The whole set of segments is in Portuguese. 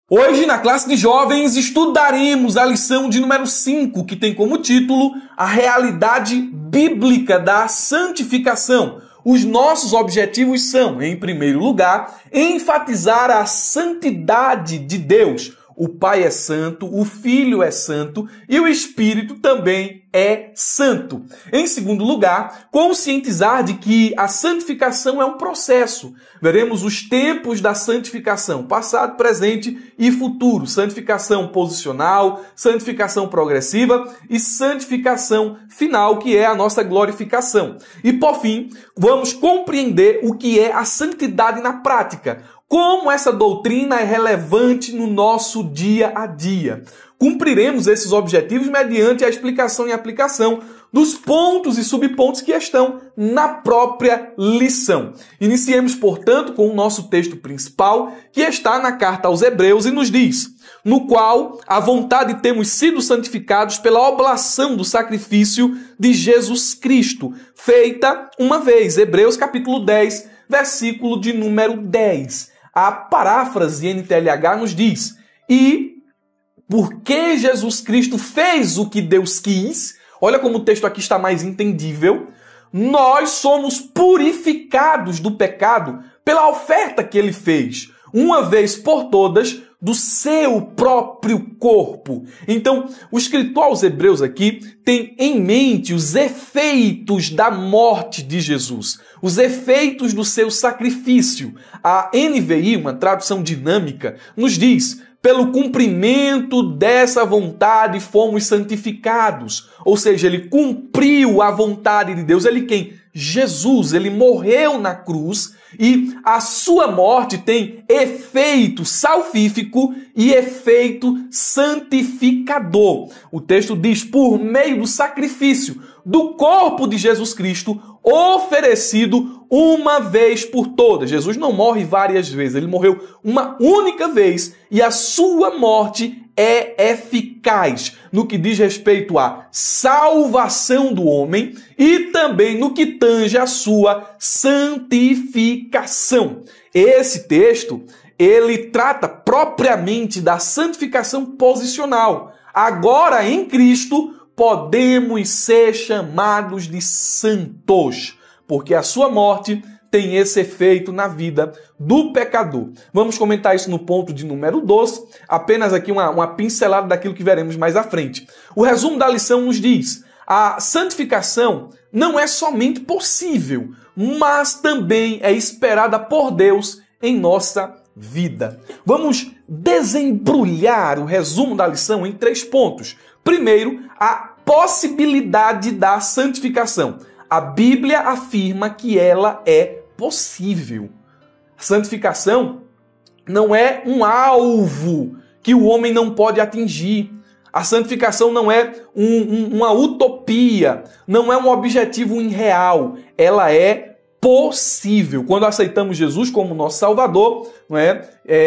Hoje, na classe de jovens, estudaremos a lição de número 5, que tem como título A Realidade Bíblica da Santificação. Os nossos objetivos são, em primeiro lugar, enfatizar a santidade de Deus. O Pai é santo, o Filho é santo e o Espírito também é santo. Em segundo lugar, conscientizar de que a santificação é um processo. Veremos os tempos da santificação, passado, presente e futuro. Santificação posicional, santificação progressiva e santificação final, que é a nossa glorificação. E, por fim, vamos compreender o que é a santidade na prática. Como essa doutrina é relevante no nosso dia a dia. Cumpriremos esses objetivos mediante a explicação e aplicação dos pontos e subpontos que estão na própria lição. Iniciemos, portanto, com o nosso texto principal, que está na carta aos Hebreus e nos diz: no qual a vontade temos sido santificados pela oblação do sacrifício de Jesus Cristo, feita uma vez. Hebreus capítulo 10, versículo de número 10. A paráfrase NTLH nos diz: e porque Jesus Cristo fez o que Deus quis, olha como o texto aqui está mais entendível, nós somos purificados do pecado pela oferta que ele fez, uma vez por todas, do seu próprio corpo. Então, o escritor aos Hebreus aqui tem em mente os efeitos da morte de Jesus, os efeitos do seu sacrifício. A NVI, uma tradução dinâmica, nos diz: pelo cumprimento dessa vontade fomos santificados. Ou seja, ele cumpriu a vontade de Deus. Ele quem? Jesus. Ele morreu na cruz e a sua morte tem efeito salvífico e efeito santificador. O texto diz: por meio do sacrifício do corpo de Jesus Cristo, oferecido uma vez por todas. Jesus não morre várias vezes, ele morreu uma única vez e a sua morte é eficaz no que diz respeito à salvação do homem e também no que tange a sua santificação. Esse texto, ele trata propriamente da santificação posicional. Agora, em Cristo, podemos ser chamados de santos, porque a sua morte tem esse efeito na vida do pecador. Vamos comentar isso no ponto de número 12, apenas aqui uma pincelada daquilo que veremos mais à frente. O resumo da lição nos diz: a santificação não é somente possível, mas também é esperada por Deus em nossa vida. Vamos desembrulhar o resumo da lição em 3 pontos. Primeiro, a possibilidade da santificação. A Bíblia afirma que ela é possível. A santificação não é um alvo que o homem não pode atingir. A santificação não é uma utopia, não é um objetivo irreal. Ela é possível. Quando aceitamos Jesus como nosso Salvador,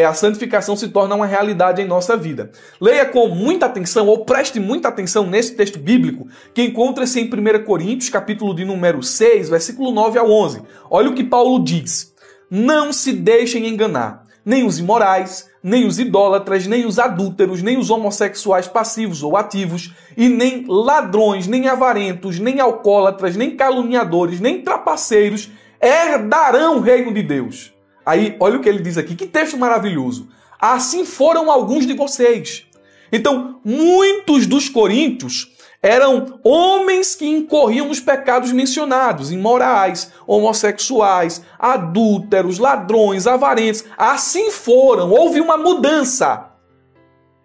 a santificação se torna uma realidade em nossa vida. Leia com muita atenção, ou preste muita atenção nesse texto bíblico, que encontra-se em 1 Coríntios, capítulo de número 6, versículo 9 ao 11. Olha o que Paulo diz: não se deixem enganar, nem os imorais, nem os idólatras, nem os adúlteros, nem os homossexuais passivos ou ativos, e nem ladrões, nem avarentos, nem alcoólatras, nem caluniadores, nem trapaceiros herdarão o reino de Deus. Aí, olha o que ele diz aqui, que texto maravilhoso. Assim foram alguns de vocês. Então, muitos dos coríntios eram homens que incorriam nos pecados mencionados, imorais, homossexuais, adúlteros, ladrões, avarentos. Assim foram, houve uma mudança.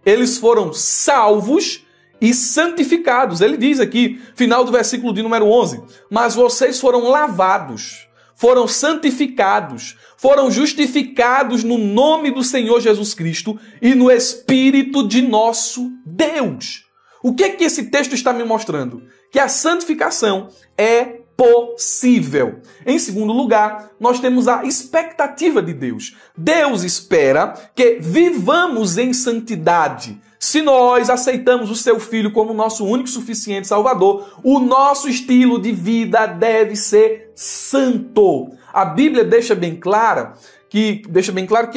Eles foram salvos e santificados. Ele diz aqui, final do versículo de número 11, mas vocês foram lavados, foram santificados, foram justificados no nome do Senhor Jesus Cristo e no Espírito de nosso Deus. O que é que esse texto está me mostrando? Que a santificação é possível. Em segundo lugar, nós temos a expectativa de Deus. Deus espera que vivamos em santidade. Se nós aceitamos o seu Filho como nosso único e suficiente Salvador, o nosso estilo de vida deve ser santo. A Bíblia deixa bem claro que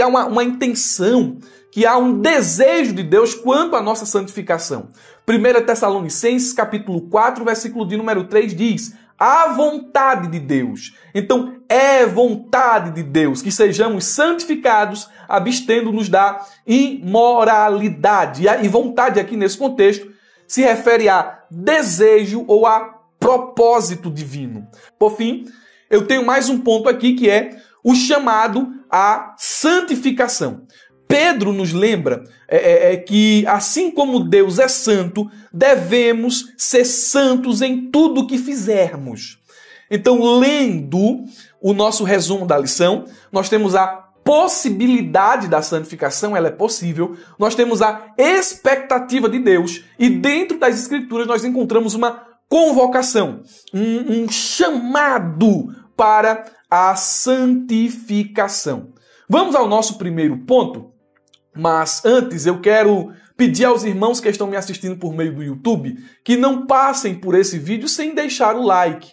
há uma intenção que há um desejo de Deus quanto à nossa santificação. 1 Tessalonicenses, capítulo 4, versículo de número 3 diz: a vontade de Deus. Então, é vontade de Deus que sejamos santificados, abstendo-nos da imoralidade. E vontade aqui nesse contexto se refere a desejo ou a propósito divino. Por fim, eu tenho mais um ponto aqui que é o chamado à santificação. Pedro nos lembra que, assim como Deus é santo, devemos ser santos em tudo o que fizermos. Então, lendo o nosso resumo da lição, nós temos a possibilidade da santificação, ela é possível. Nós temos a expectativa de Deus e dentro das Escrituras nós encontramos uma convocação, um chamado para a santificação. Vamos ao nosso primeiro ponto, mas antes eu quero pedir aos irmãos que estão me assistindo por meio do YouTube que não passem por esse vídeo sem deixar o like.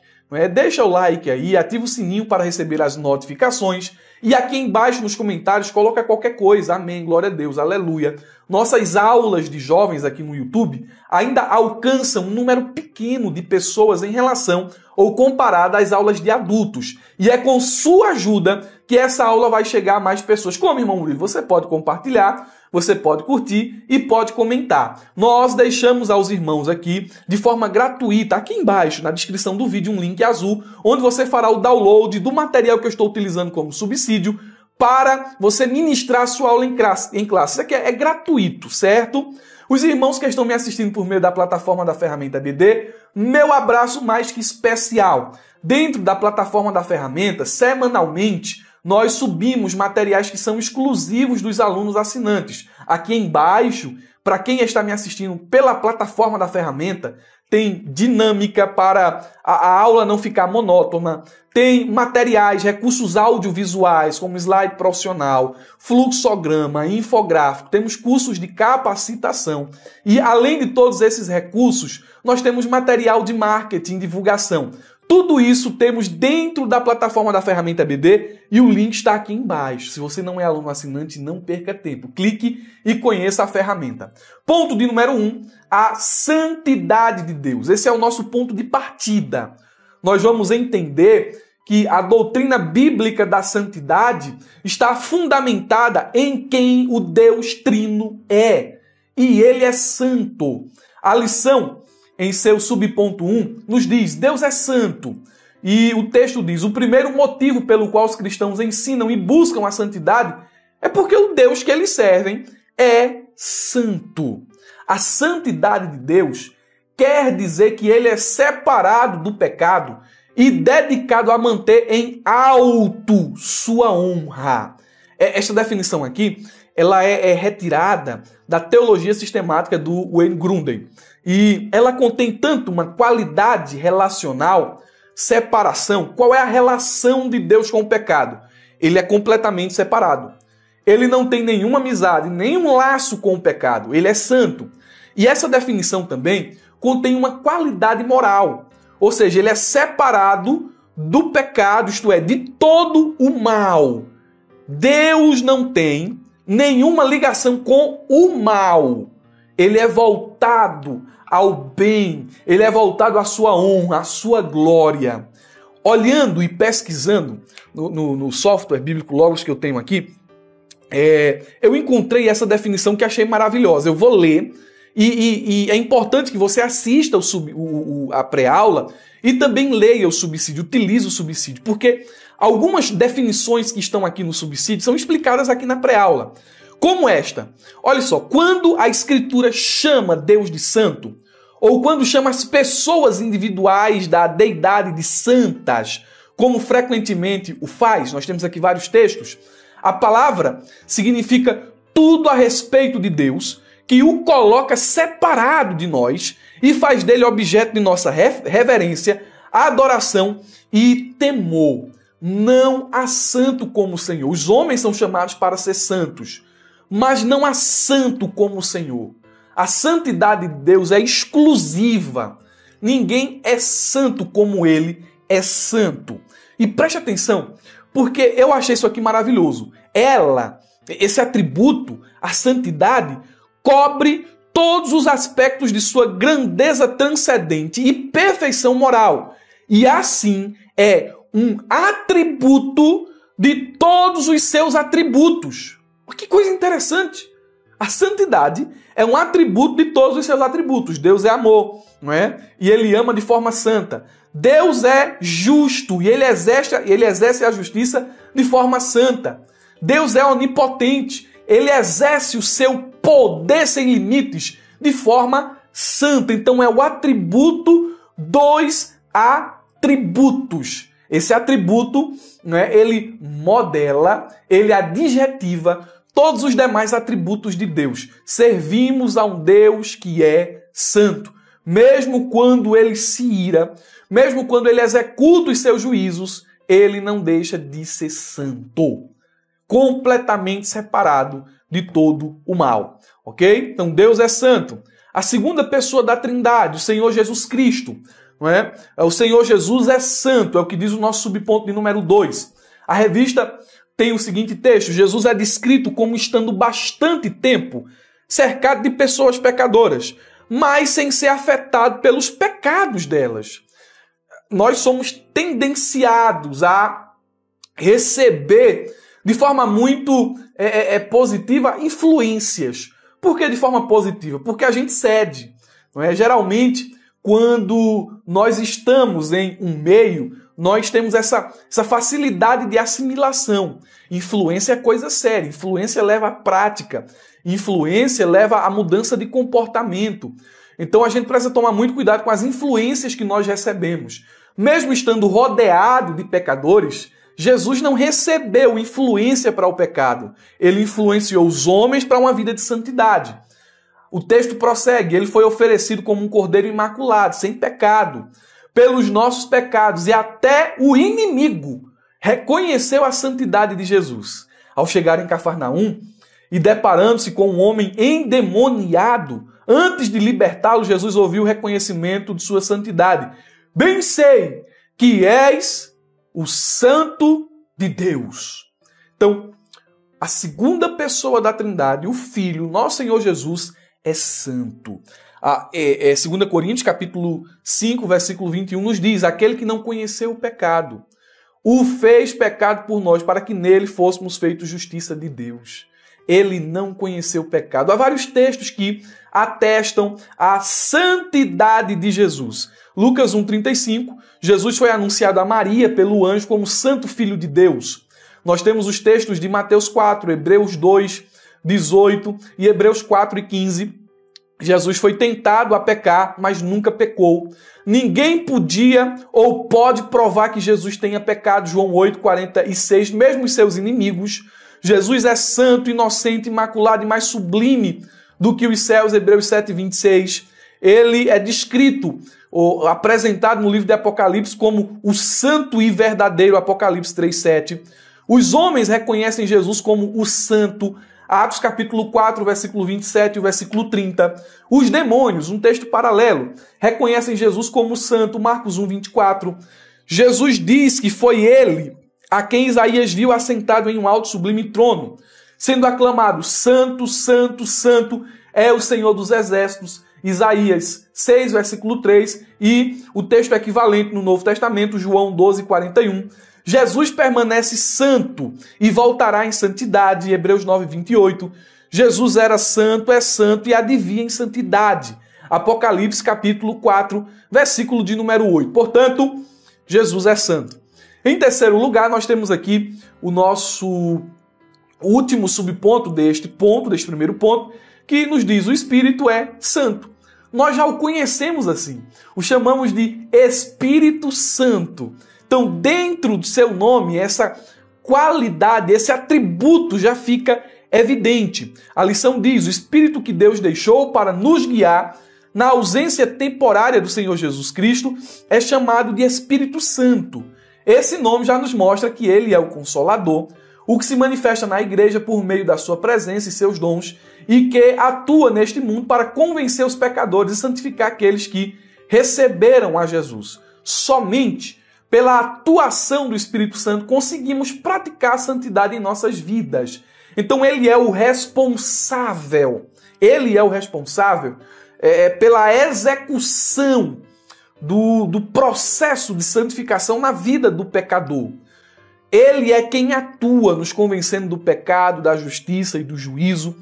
Deixa o like aí, ativa o sininho para receber as notificações e aqui embaixo nos comentários coloca qualquer coisa. Amém, glória a Deus, aleluia. Nossas aulas de jovens aqui no YouTube ainda alcançam um número pequeno de pessoas em relação ou comparada às aulas de adultos. E é com sua ajuda que essa aula vai chegar a mais pessoas. Como, irmão Murilo, você pode compartilhar, você pode curtir e pode comentar. Nós deixamos aos irmãos aqui, de forma gratuita, aqui embaixo, na descrição do vídeo, um link azul, onde você fará o download do material que eu estou utilizando como subsídio para você ministrar a sua aula em classe. Isso aqui é gratuito, certo? Os irmãos que estão me assistindo por meio da plataforma da Ferramenta BD, meu abraço mais que especial. Dentro da plataforma da ferramenta, semanalmente, nós subimos materiais que são exclusivos dos alunos assinantes. Aqui embaixo, para quem está me assistindo pela plataforma da ferramenta, tem dinâmica para a aula não ficar monótona, tem materiais, recursos audiovisuais, como slide profissional, fluxograma, infográfico, temos cursos de capacitação. E além de todos esses recursos, nós temos material de marketing, divulgação. Tudo isso temos dentro da plataforma da Ferramenta BD e o link está aqui embaixo. Se você não é aluno assinante, não perca tempo. Clique e conheça a ferramenta. Ponto de número 1, a santidade de Deus. Esse é o nosso ponto de partida. Nós vamos entender que a doutrina bíblica da santidade está fundamentada em quem o Deus Trino é. E Ele é santo. A lição, em seu subponto 1, nos diz: Deus é santo. E o texto diz: o primeiro motivo pelo qual os cristãos ensinam e buscam a santidade é porque o Deus que eles servem é santo. A santidade de Deus quer dizer que ele é separado do pecado e dedicado a manter em alto sua honra. Esta definição aqui, ela é retirada da teologia sistemática do Wayne Grudem. E ela contém tanto uma qualidade relacional, separação. Qual é a relação de Deus com o pecado? Ele é completamente separado. Ele não tem nenhuma amizade, nenhum laço com o pecado. Ele é santo. E essa definição também contém uma qualidade moral. Ou seja, ele é separado do pecado, isto é, de todo o mal. Deus não tem nenhuma ligação com o mal. Ele é voltado ao bem, ele é voltado à sua honra, à sua glória. Olhando e pesquisando no software bíblico Logos que eu tenho aqui, eu encontrei essa definição que achei maravilhosa. Eu vou ler e é importante que você assista a pré-aula e também leia o subsídio, utilize o subsídio, porque algumas definições que estão aqui no subsídio são explicadas aqui na pré-aula. Como esta. Olha só, quando a Escritura chama Deus de santo, ou quando chama as pessoas individuais da deidade de santas, como frequentemente o faz, nós temos aqui vários textos, a palavra significa tudo a respeito de Deus, que o coloca separado de nós e faz dele objeto de nossa reverência, adoração e temor. Não há santo como o Senhor. Os homens são chamados para ser santos, mas não há santo como o Senhor. A santidade de Deus é exclusiva. Ninguém é santo como Ele é santo. E preste atenção, porque eu achei isso aqui maravilhoso. Ela, esse atributo, a santidade, cobre todos os aspectos de sua grandeza transcendente e perfeição moral. E assim é um atributo de todos os seus atributos. Que coisa interessante! A santidade é um atributo de todos os seus atributos. Deus é amor, não é? E Ele ama de forma santa. Deus é justo e Ele exerce a justiça de forma santa. Deus é onipotente. Ele exerce o seu poder sem limites de forma santa. Então é o atributo dos atributos. Esse atributo, né, ele modela, ele adjetiva todos os demais atributos de Deus. Servimos a um Deus que é santo. Mesmo quando ele se ira, mesmo quando ele executa os seus juízos, ele não deixa de ser santo. Completamente separado de todo o mal. Ok? Então Deus é santo. A segunda pessoa da Trindade, o Senhor Jesus Cristo. Não é? O Senhor Jesus é santo, é o que diz o nosso subponto de número 2. A revista tem o seguinte texto: Jesus é descrito como estando bastante tempo cercado de pessoas pecadoras, mas sem ser afetado pelos pecados delas. Nós somos tendenciados a receber de forma muito positiva influências. Por que de forma positiva? Porque a gente cede. Não é? Geralmente, quando nós estamos em um meio, nós temos essa facilidade de assimilação. Influência é coisa séria. Influência leva à prática. Influência leva à mudança de comportamento. Então a gente precisa tomar muito cuidado com as influências que nós recebemos. Mesmo estando rodeado de pecadores, Jesus não recebeu influência para o pecado. Ele influenciou os homens para uma vida de santidade. O texto prossegue: ele foi oferecido como um cordeiro imaculado, sem pecado, pelos nossos pecados, e até o inimigo reconheceu a santidade de Jesus. Ao chegar em Cafarnaum e deparando-se com um homem endemoniado, antes de libertá-lo, Jesus ouviu o reconhecimento de sua santidade. Bem sei que és o Santo de Deus. Então, a segunda pessoa da Trindade, o Filho, nosso Senhor Jesus, é santo. 2 Coríntios, capítulo 5, versículo 21, nos diz: aquele que não conheceu o pecado, o fez pecado por nós, para que nele fôssemos feitos justiça de Deus. Ele não conheceu o pecado. Há vários textos que atestam a santidade de Jesus. Lucas 1,35, Jesus foi anunciado a Maria pelo anjo como Santo Filho de Deus. Nós temos os textos de Mateus 4, Hebreus 2, 18 e Hebreus 4 e 15. Jesus foi tentado a pecar, mas nunca pecou. Ninguém podia ou pode provar que Jesus tenha pecado. João 8, 46, mesmo os seus inimigos. Jesus é santo, inocente, imaculado e mais sublime do que os céus. Hebreus 7, 26. Ele é descrito, ou apresentado no livro de Apocalipse como o santo e verdadeiro. Apocalipse 3, 7. Os homens reconhecem Jesus como o santo. Atos capítulo 4, versículo 27 e o versículo 30. Os demônios, um texto paralelo, reconhecem Jesus como santo. Marcos 1, 24. Jesus diz que foi ele a quem Isaías viu assentado em um alto sublime trono, sendo aclamado: Santo, Santo, Santo é o Senhor dos Exércitos. Isaías 6, versículo 3, e o texto equivalente no Novo Testamento, João 12, 41. Jesus permanece santo e voltará em santidade, Hebreus 9, 28. Jesus era santo, é santo e advia em santidade. Apocalipse capítulo 4, versículo de número 8. Portanto, Jesus é santo. Em terceiro lugar, nós temos aqui o nosso último subponto deste primeiro ponto, que nos diz: o Espírito é santo. Nós já o conhecemos assim. O chamamos de Espírito Santo. Então, dentro do seu nome, essa qualidade, esse atributo já fica evidente. A lição diz: o Espírito que Deus deixou para nos guiar na ausência temporária do Senhor Jesus Cristo é chamado de Espírito Santo. Esse nome já nos mostra que ele é o Consolador, o que se manifesta na igreja por meio da sua presença e seus dons, e que atua neste mundo para convencer os pecadores e santificar aqueles que receberam a Jesus. Somente pela atuação do Espírito Santo conseguimos praticar a santidade em nossas vidas. Então ele é o responsável. Ele é o responsável pela execução do processo de santificação na vida do pecador. Ele é quem atua nos convencendo do pecado, da justiça e do juízo.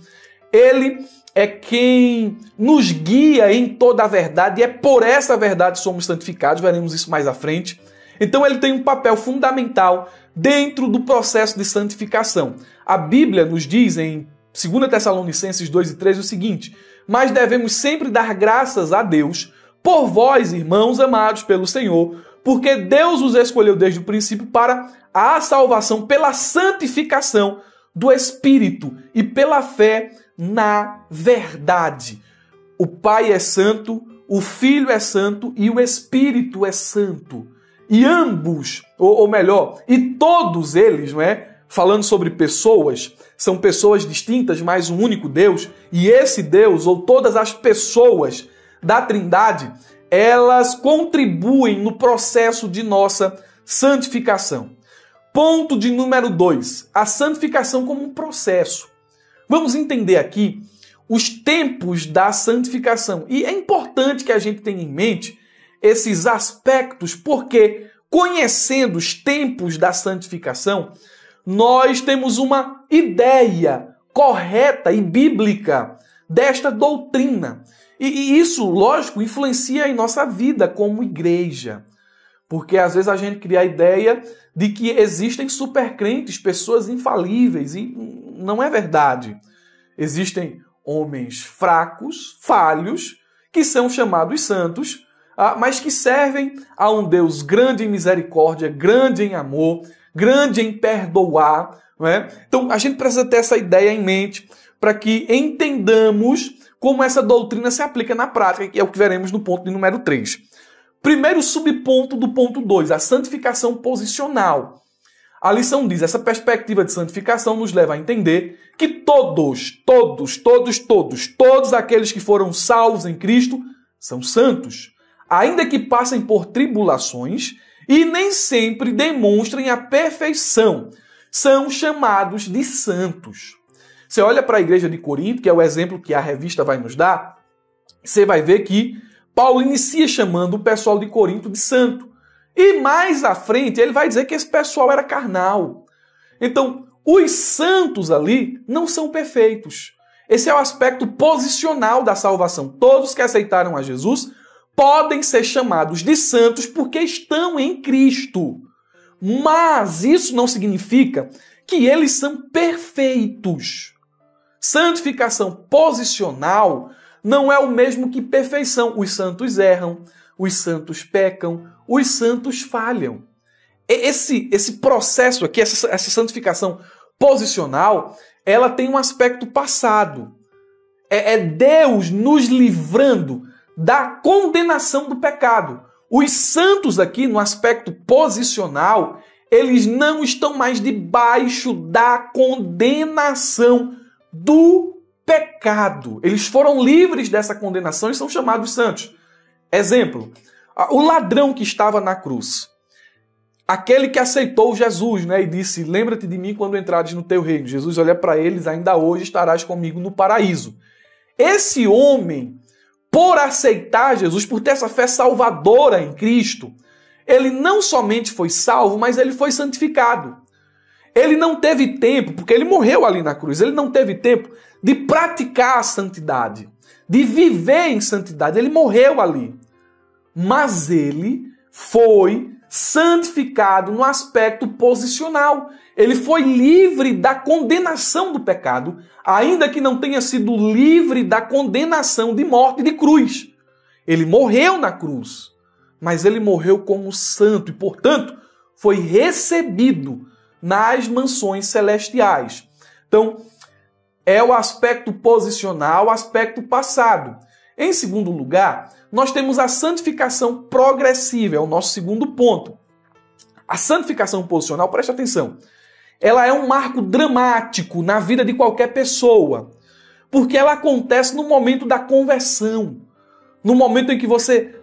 Ele é quem nos guia em toda a verdade e é por essa verdade que somos santificados. Veremos isso mais à frente. Então ele tem um papel fundamental dentro do processo de santificação. A Bíblia nos diz em 2 Tessalonicenses 2:13 o seguinte: mas devemos sempre dar graças a Deus por vós, irmãos amados pelo Senhor, porque Deus os escolheu desde o princípio para a salvação pela santificação do Espírito e pela fé na verdade. O Pai é santo, o Filho é santo e o Espírito é santo. E ambos, ou melhor, e todos eles, não é? Falando sobre pessoas, são pessoas distintas, mas um único Deus, e esse Deus, ou todas as pessoas da Trindade, elas contribuem no processo de nossa santificação. Ponto de número 2, a santificação como um processo. Vamos entender aqui os tempos da santificação. E é importante que a gente tenha em mente esses aspectos, porque conhecendo os tempos da santificação, nós temos uma ideia correta e bíblica desta doutrina. E isso, lógico, influencia em nossa vida como igreja. Porque às vezes a gente cria a ideia de que existem supercrentes, pessoas infalíveis, e não é verdade. Existem homens fracos, falhos, que são chamados santos, mas que servem a um Deus grande em misericórdia, grande em amor, grande em perdoar. Não é? Então a gente precisa ter essa ideia em mente para que entendamos como essa doutrina se aplica na prática, que é o que veremos no ponto de número 3. Primeiro subponto do ponto 2, a santificação posicional. A lição diz, essa perspectiva de santificação nos leva a entender que todos aqueles que foram salvos em Cristo são santos, ainda que passem por tribulações e nem sempre demonstrem a perfeição, são chamados de santos. Você olha para a igreja de Corinto, que é o exemplo que a revista vai nos dar, você vai ver que Paulo inicia chamando o pessoal de Corinto de santo. E mais à frente ele vai dizer que esse pessoal era carnal. Então, os santos ali não são perfeitos. Esse é o aspecto posicional da salvação. Todos que aceitaram a Jesus podem ser chamados de santos porque estão em Cristo. Mas isso não significa que eles são perfeitos. Santificação posicional não é o mesmo que perfeição. Os santos erram, os santos pecam, os santos falham. Esse processo aqui, essa santificação posicional, ela tem um aspecto passado. É Deus nos livrando da condenação do pecado. Os santos aqui, no aspecto posicional, eles não estão mais debaixo da condenação do pecado. Eles foram livres dessa condenação e são chamados santos. Exemplo, o ladrão que estava na cruz. Aquele que aceitou Jesus, né, e disse, lembra-te de mim quando entrares no teu reino. Jesus olha para eles, ainda hoje estarás comigo no paraíso. Esse homem, por aceitar Jesus, por ter essa fé salvadora em Cristo, ele não somente foi salvo, mas ele foi santificado. Ele não teve tempo, porque ele morreu ali na cruz, ele não teve tempo de praticar a santidade, de viver em santidade. Ele morreu ali. Mas ele foi santificado no aspecto posicional. Ele foi livre da condenação do pecado, ainda que não tenha sido livre da condenação de morte e de cruz. Ele morreu na cruz, mas ele morreu como santo e, portanto, foi recebido nas mansões celestiais. Então, é o aspecto posicional, o aspecto passado. Em segundo lugar, nós temos a santificação progressiva, é o nosso segundo ponto. A santificação posicional, preste atenção, ela é um marco dramático na vida de qualquer pessoa, porque ela acontece no momento da conversão, no momento em que você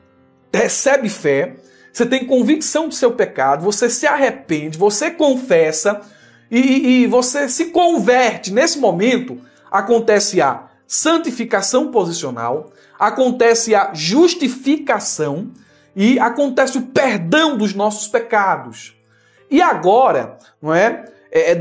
recebe fé, você tem convicção do seu pecado, você se arrepende, você confessa, e você se converte, nesse momento, acontece a santificação posicional, acontece a justificação e acontece o perdão dos nossos pecados. E agora, não é?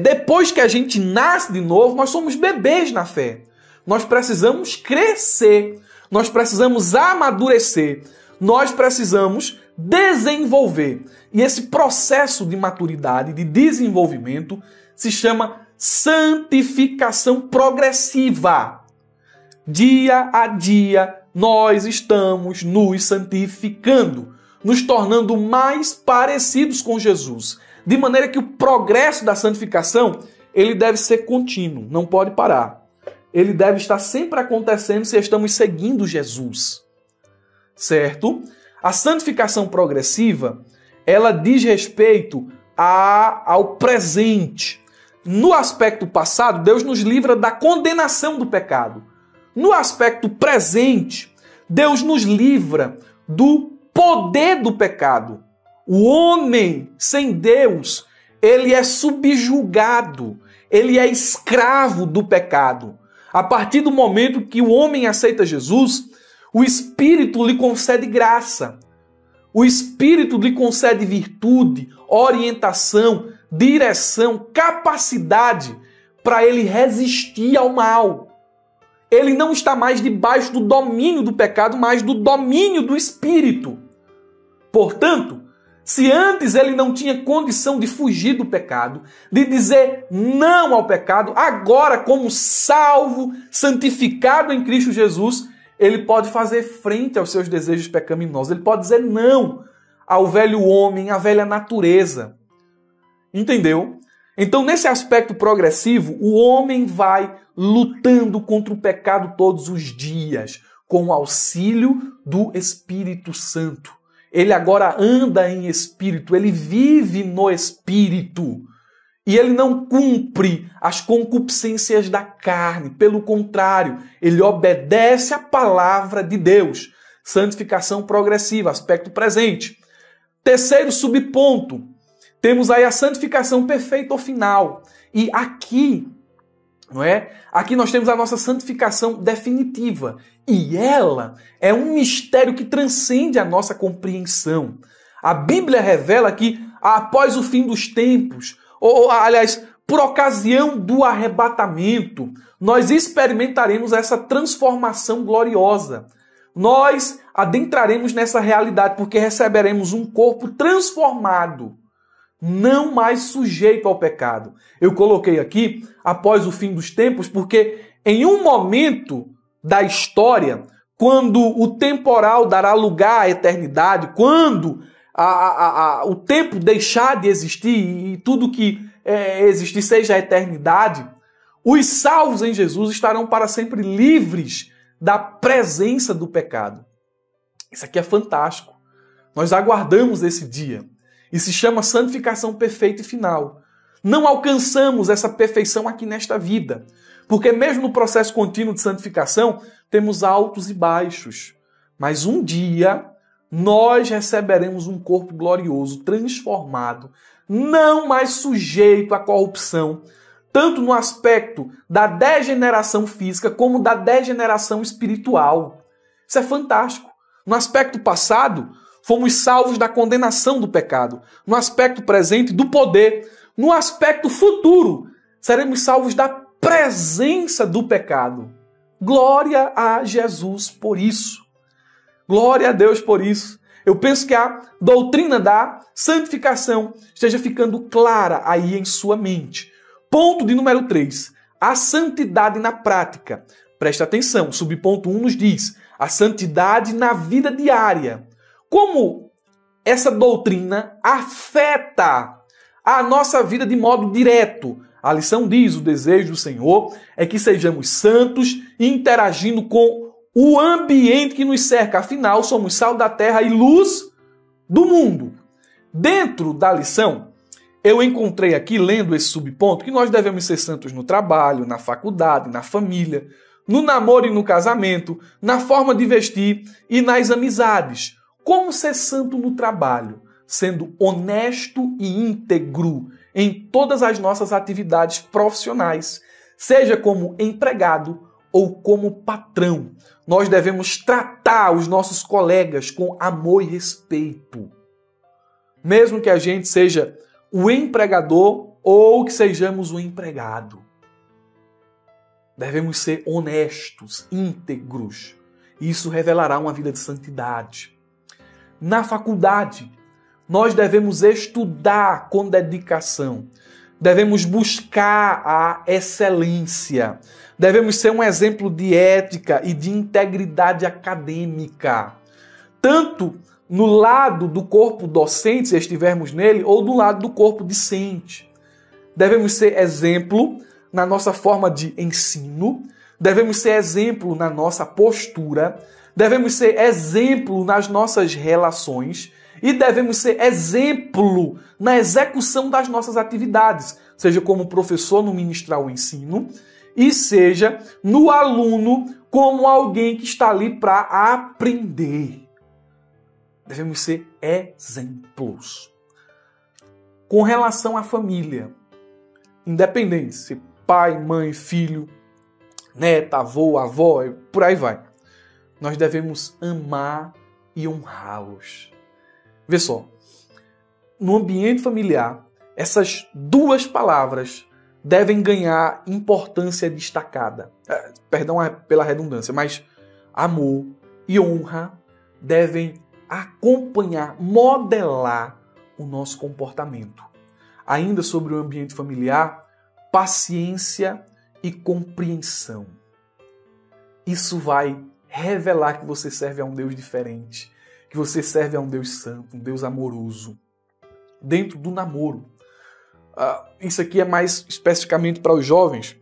Depois que a gente nasce de novo, nós somos bebês na fé. Nós precisamos crescer, nós precisamos amadurecer, nós precisamos desenvolver. E esse processo de maturidade, de desenvolvimento, se chama santificação progressiva. Dia a dia, nós estamos nos santificando, nos tornando mais parecidos com Jesus. De maneira que o progresso da santificação, ele deve ser contínuo, não pode parar. Ele deve estar sempre acontecendo se estamos seguindo Jesus. Certo? A santificação progressiva, ela diz respeito ao presente. No aspecto passado, Deus nos livra da condenação do pecado. No aspecto presente, Deus nos livra do poder do pecado. O homem sem Deus, ele é subjugado, ele é escravo do pecado. A partir do momento que o homem aceita Jesus, o Espírito lhe concede graça. O Espírito lhe concede virtude, orientação, direção, capacidade para ele resistir ao mal. Ele não está mais debaixo do domínio do pecado, mas do domínio do Espírito. Portanto, se antes ele não tinha condição de fugir do pecado, de dizer não ao pecado, agora, como salvo, santificado em Cristo Jesus, ele pode fazer frente aos seus desejos pecaminosos. Ele pode dizer não ao velho homem, à velha natureza. Entendeu? Então, nesse aspecto progressivo, o homem vai lutando contra o pecado todos os dias, com o auxílio do Espírito Santo. Ele agora anda em espírito, ele vive no espírito. E ele não cumpre as concupiscências da carne. Pelo contrário, ele obedece à palavra de Deus. Santificação progressiva, aspecto presente. Terceiro subponto. Temos aí a santificação perfeita ou final. E aqui, não é? Aqui nós temos a nossa santificação definitiva. E ela é um mistério que transcende a nossa compreensão. A Bíblia revela que após o fim dos tempos, aliás, por ocasião do arrebatamento, nós experimentaremos essa transformação gloriosa. Nós adentraremos nessa realidade porque receberemos um corpo transformado, não mais sujeito ao pecado. Eu coloquei aqui, após o fim dos tempos, porque em um momento da história, quando o temporal dará lugar à eternidade, quando o tempo deixar de existir e tudo que existir seja a eternidade, os salvos em Jesus estarão para sempre livres da presença do pecado. Isso aqui é fantástico. Nós aguardamos esse dia. E se chama santificação perfeita e final. Não alcançamos essa perfeição aqui nesta vida, porque mesmo no processo contínuo de santificação, temos altos e baixos. Mas um dia, nós receberemos um corpo glorioso, transformado, não mais sujeito à corrupção, tanto no aspecto da degeneração física, como da degeneração espiritual. Isso é fantástico. No aspecto passado, fomos salvos da condenação do pecado. No aspecto presente, do poder. No aspecto futuro, seremos salvos da presença do pecado. Glória a Jesus por isso. Glória a Deus por isso. Eu penso que a doutrina da santificação esteja ficando clara aí em sua mente. Ponto de número 3. A santidade na prática. Presta atenção, subponto 1 nos diz a santidade na vida diária. Como essa doutrina afeta a nossa vida de modo direto. A lição diz, o desejo do Senhor é que sejamos santos, interagindo com o ambiente que nos cerca. Afinal, somos sal da terra e luz do mundo. Dentro da lição, eu encontrei aqui, lendo esse subponto, que nós devemos ser santos no trabalho, na faculdade, na família, no namoro e no casamento, na forma de vestir e nas amizades. Como ser santo no trabalho? Sendo honesto e íntegro, em todas as nossas atividades profissionais, seja como empregado ou como patrão. Nós devemos tratar os nossos colegas com amor e respeito. Mesmo que a gente seja o empregador ou que sejamos o empregado. Devemos ser honestos, íntegros. Isso revelará uma vida de santidade. Na faculdade, nós devemos estudar com dedicação. Devemos buscar a excelência. Devemos ser um exemplo de ética e de integridade acadêmica. Tanto no lado do corpo docente, se estivermos nele, ou do lado do corpo discente. Devemos ser exemplo na nossa forma de ensino, devemos ser exemplo na nossa postura, devemos ser exemplo nas nossas relações e devemos ser exemplo na execução das nossas atividades, seja como professor no ministrar o ensino e seja no aluno como alguém que está ali para aprender. Devemos ser exemplos. Com relação à família, independente se pai, mãe, filho, neta, avô, avó, por aí vai. Nós devemos amar e honrá-los. Vê só, no ambiente familiar, essas duas palavras devem ganhar importância destacada. Perdão pela redundância, mas amor e honra devem acompanhar, modelar o nosso comportamento. Ainda sobre o ambiente familiar, paciência e compreensão. Isso vai revelar que você serve a um Deus diferente, que você serve a um Deus santo, um Deus amoroso. Dentro do namoro. Isso aqui é mais especificamente para os jovens.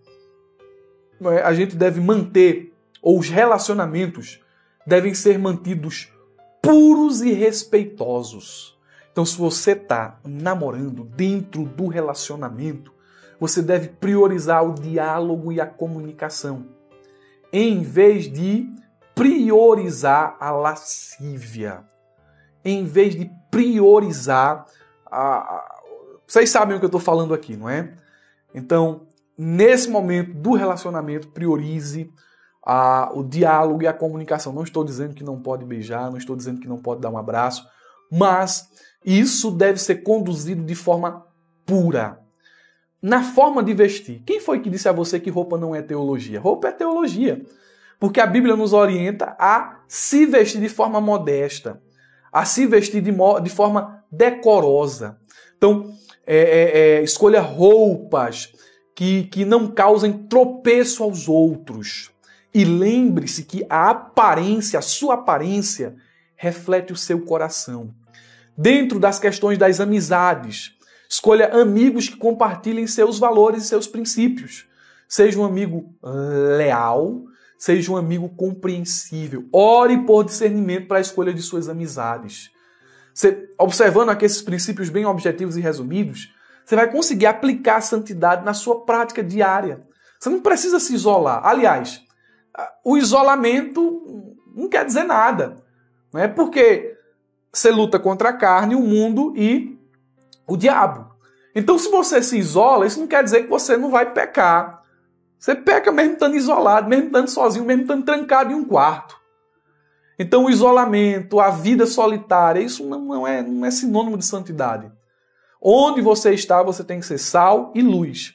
A gente deve manter, ou os relacionamentos devem ser mantidos puros e respeitosos. Então, se você está namorando dentro do relacionamento, você deve priorizar o diálogo e a comunicação, em vez de priorizar a lascívia, em vez de priorizar Vocês sabem o que eu estou falando aqui, não é? Então, nesse momento do relacionamento, priorize o diálogo e a comunicação. Não estou dizendo que não pode beijar, não estou dizendo que não pode dar um abraço, mas isso deve ser conduzido de forma pura. Na forma de vestir. Quem foi que disse a você que roupa não é teologia? Roupa é teologia. Porque a Bíblia nos orienta a se vestir de forma modesta, a se vestir de forma decorosa. Então, escolha roupas que não causem tropeço aos outros. E lembre-se que a aparência, a sua aparência, reflete o seu coração. Dentro das questões das amizades, escolha amigos que compartilhem seus valores e seus princípios. Seja um amigo leal, seja um amigo compreensível. Ore por discernimento para a escolha de suas amizades. Observando aqui esses princípios bem objetivos e resumidos, você vai conseguir aplicar a santidade na sua prática diária. Você não precisa se isolar. Aliás, o isolamento não quer dizer nada. Não é porque você luta contra a carne, o mundo e o diabo. Então, se você se isola, isso não quer dizer que você não vai pecar. Você peca mesmo estando isolado, mesmo estando sozinho, mesmo estando trancado em um quarto. Então, o isolamento, a vida solitária, isso não é sinônimo de santidade. Onde você está, você tem que ser sal e luz.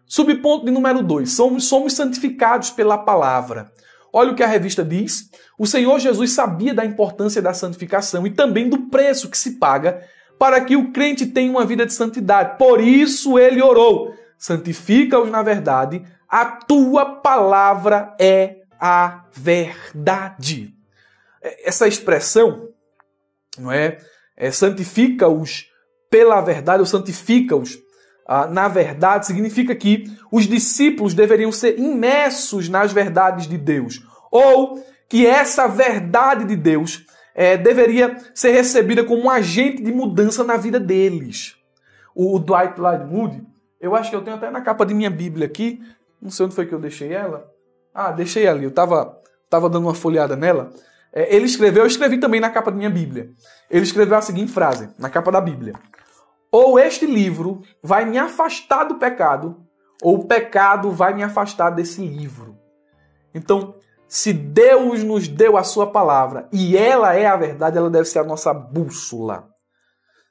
Subponto de número 2. Somos santificados pela palavra. Olha o que a revista diz. O Senhor Jesus sabia da importância da santificação e também do preço que se paga para que o crente tenha uma vida de santidade. Por isso ele orou: santifica-os na verdade, a tua palavra é a verdade. Essa expressão, não é? Santifica-os pela verdade, ou santifica-os na verdade, significa que os discípulos deveriam ser imersos nas verdades de Deus, ou que essa verdade de Deus deveria ser recebida como um agente de mudança na vida deles. O Dwight Lynd Moody, eu acho que eu tenho até na capa de minha Bíblia aqui, não sei onde foi que eu deixei ela. Deixei ali, eu estava dando uma folheada nela. Ele escreveu, eu escrevi também na capa da minha Bíblia. Ele escreveu a seguinte frase, na capa da Bíblia: Ou este livro vai me afastar do pecado, ou o pecado vai me afastar desse livro. Então, se Deus nos deu a sua palavra e ela é a verdade, ela deve ser a nossa bússola.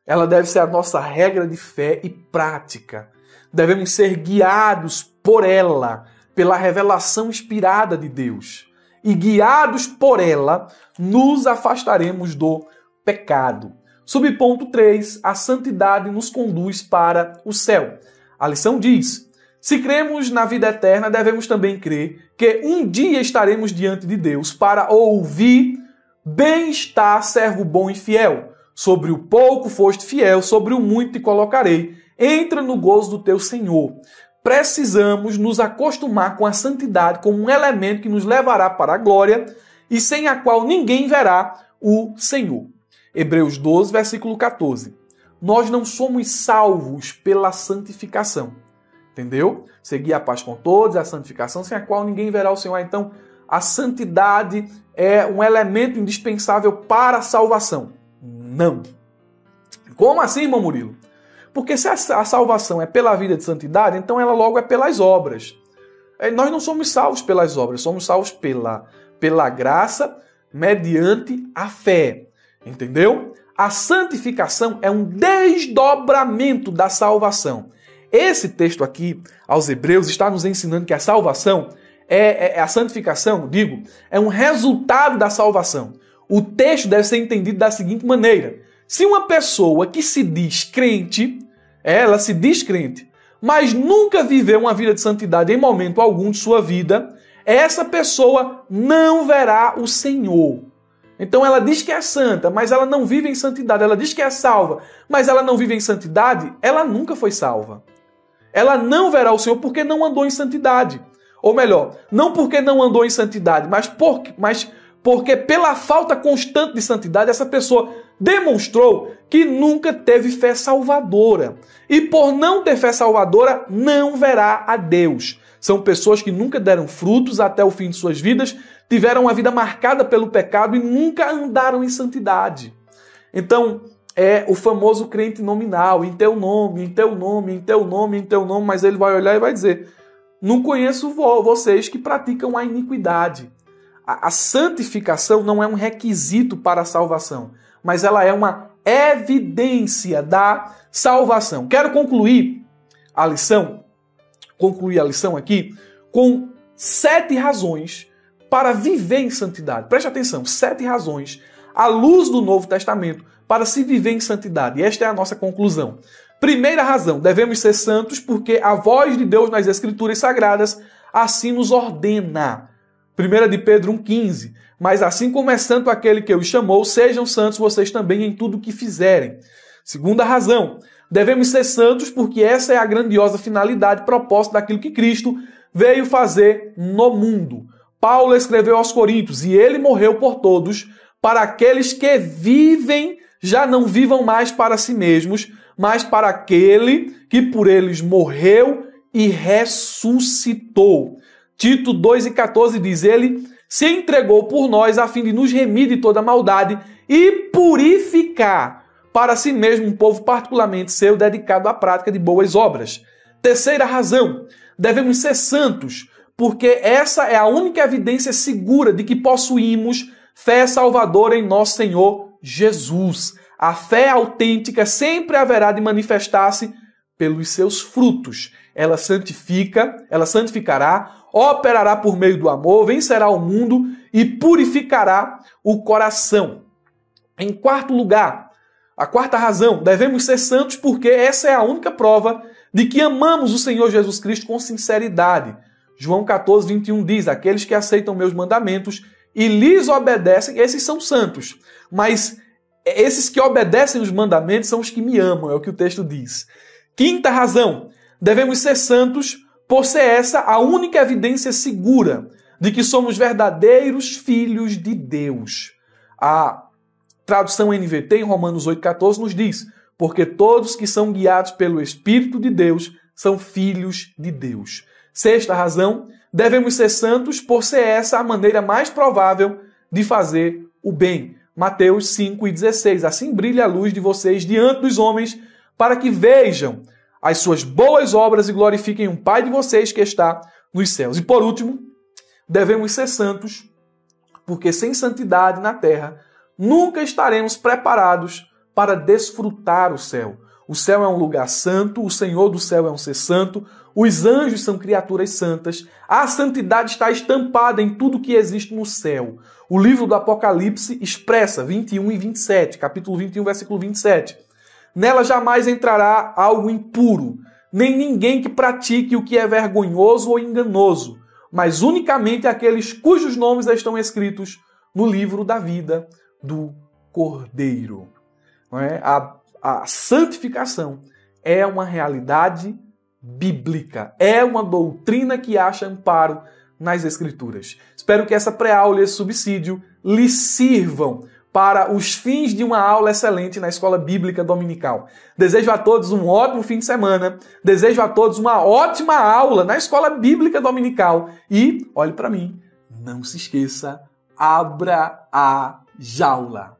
Ela deve ser a nossa regra de fé e prática. Devemos ser guiados por ela, pela revelação inspirada de Deus. E guiados por ela, nos afastaremos do pecado. Subponto 3, a santidade nos conduz para o céu. A lição diz: se cremos na vida eterna, devemos também crer que um dia estaremos diante de Deus para ouvir: bem está, servo bom e fiel. Sobre o pouco foste fiel, sobre o muito te colocarei. Entra no gozo do teu Senhor. Precisamos nos acostumar com a santidade como um elemento que nos levará para a glória e sem a qual ninguém verá o Senhor. Hebreus 12, versículo 14. Nós não somos salvos pela santificação. Entendeu? Seguir a paz com todos, a santificação, sem a qual ninguém verá o Senhor. Então, a santidade é um elemento indispensável para a salvação. Não. Como assim, irmão Murilo? Porque se a salvação é pela vida de santidade, então ela logo é pelas obras. Nós não somos salvos pelas obras, somos salvos pela graça, mediante a fé. Entendeu? A santificação é um desdobramento da salvação. Esse texto aqui, aos Hebreus, está nos ensinando que a salvação, a santificação, é um resultado da salvação. O texto deve ser entendido da seguinte maneira: se uma pessoa que se diz crente, ela se diz crente, mas nunca viveu uma vida de santidade em momento algum de sua vida, essa pessoa não verá o Senhor. Então ela diz que é santa, mas ela não vive em santidade. Ela diz que é salva, mas ela não vive em santidade. Ela nunca foi salva. Ela não verá o Senhor porque não andou em santidade. Ou melhor, não porque não andou em santidade, mas porque pela falta constante de santidade, essa pessoa demonstrou que nunca teve fé salvadora. E por não ter fé salvadora, não verá a Deus. São pessoas que nunca deram frutos até o fim de suas vidas, tiveram uma vida marcada pelo pecado e nunca andaram em santidade. Então, é o famoso crente nominal: em teu nome, em teu nome, em teu nome, em teu nome, mas ele vai olhar e vai dizer: não conheço vocês que praticam a iniquidade. A santificação não é um requisito para a salvação, mas ela é uma evidência da salvação. Quero concluir a lição aqui com 7 razões para viver em santidade. Preste atenção, 7 razões à luz do Novo Testamento para se viver em santidade. E esta é a nossa conclusão. Primeira razão: devemos ser santos porque a voz de Deus nas Escrituras Sagradas assim nos ordena. 1 de Pedro 1,15. Mas assim como é santo aquele que os chamou, sejam santos vocês também em tudo o que fizerem. Segunda razão: devemos ser santos porque essa é a grandiosa finalidade, propósito daquilo que Cristo veio fazer no mundo. Paulo escreveu aos Coríntios: e ele morreu por todos, para aqueles que vivem, já não vivam mais para si mesmos, mas para aquele que por eles morreu e ressuscitou. Tito 2,14 diz: ele se entregou por nós a fim de nos remir de toda maldade e purificar para si mesmo um povo particularmente seu, dedicado à prática de boas obras. Terceira razão: devemos ser santos, porque essa é a única evidência segura de que possuímos fé salvadora em nosso Senhor Jesus. A fé autêntica sempre haverá de manifestar-se pelos seus frutos. Ela santificará, operará por meio do amor, vencerá o mundo e purificará o coração. Em quarto lugar, a quarta razão: devemos ser santos porque essa é a única prova de que amamos o Senhor Jesus Cristo com sinceridade. João 14:21 diz: aqueles que aceitam meus mandamentos e lhes obedecem, esses são santos. Mas esses que obedecem os mandamentos são os que me amam, é o que o texto diz. Quinta razão: devemos ser santos por ser essa a única evidência segura de que somos verdadeiros filhos de Deus. A tradução NVT, em Romanos 8,14, nos diz: porque todos que são guiados pelo Espírito de Deus são filhos de Deus. Sexta razão: devemos ser santos por ser essa a maneira mais provável de fazer o bem. Mateus 5,16. Assim brilha a luz de vocês diante dos homens, para que vejam as suas boas obras e glorifiquem o Pai de vocês que está nos céus. E por último, devemos ser santos, porque sem santidade na terra, nunca estaremos preparados para desfrutar o céu. O céu é um lugar santo, o Senhor do céu é um ser santo, os anjos são criaturas santas, a santidade está estampada em tudo que existe no céu. O livro do Apocalipse expressa 21 e 27, capítulo 21, versículo 27. Nela jamais entrará algo impuro, nem ninguém que pratique o que é vergonhoso ou enganoso, mas unicamente aqueles cujos nomes estão escritos no livro da vida do Cordeiro. Não é? A santificação é uma realidade bíblica, é uma doutrina que acha amparo nas Escrituras. Espero que essa pré-aula e esse subsídio lhe sirvam para os fins de uma aula excelente na Escola Bíblica Dominical. Desejo a todos um ótimo fim de semana, desejo a todos uma ótima aula na Escola Bíblica Dominical e, olhe para mim, não se esqueça, abra a jaula.